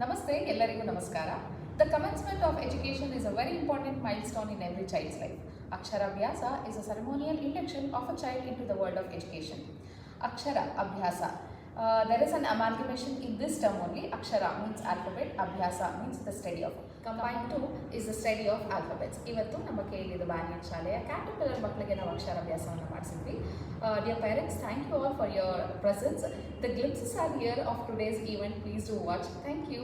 Namaste, ellarigu namaskara. The commencement of education is a very important milestone in every child's life. Akshara Abhyasa is a ceremonial induction of a child into the world of education. Akshara Abhyasa. There is an amalgamation in this term only. Akshara means alphabet, Abhyasa means the study of. Combined two is the study of alphabets. Ivattu ನಮ್ಮ ಕೇಳಿದ banyan ಶಾಲೆಯ caterpillar ಮಕ್ಕಳಿಗೆ ನಾವು ಅಕ್ಷರ ಅಭ್ಯಾಸವನ್ನು ಮಾಡಿಸಿದ್ವಿ. Dear parents, thank you all for your presence. The glimpses are here of today's event. Please do watch. Thank you.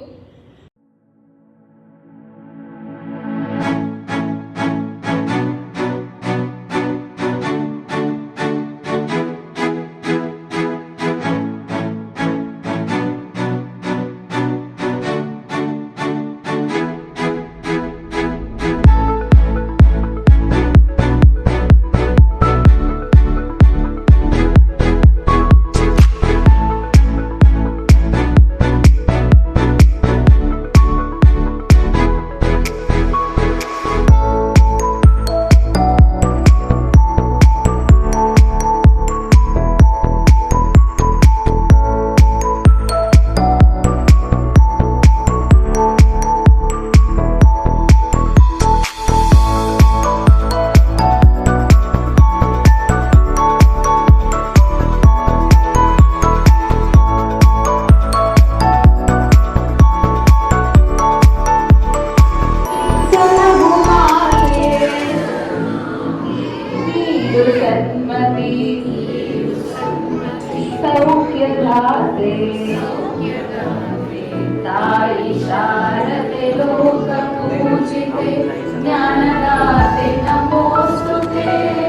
सौख्यदाते ताई शारदे लोकपूजिते ज्ञानदाते नमोस्तुते।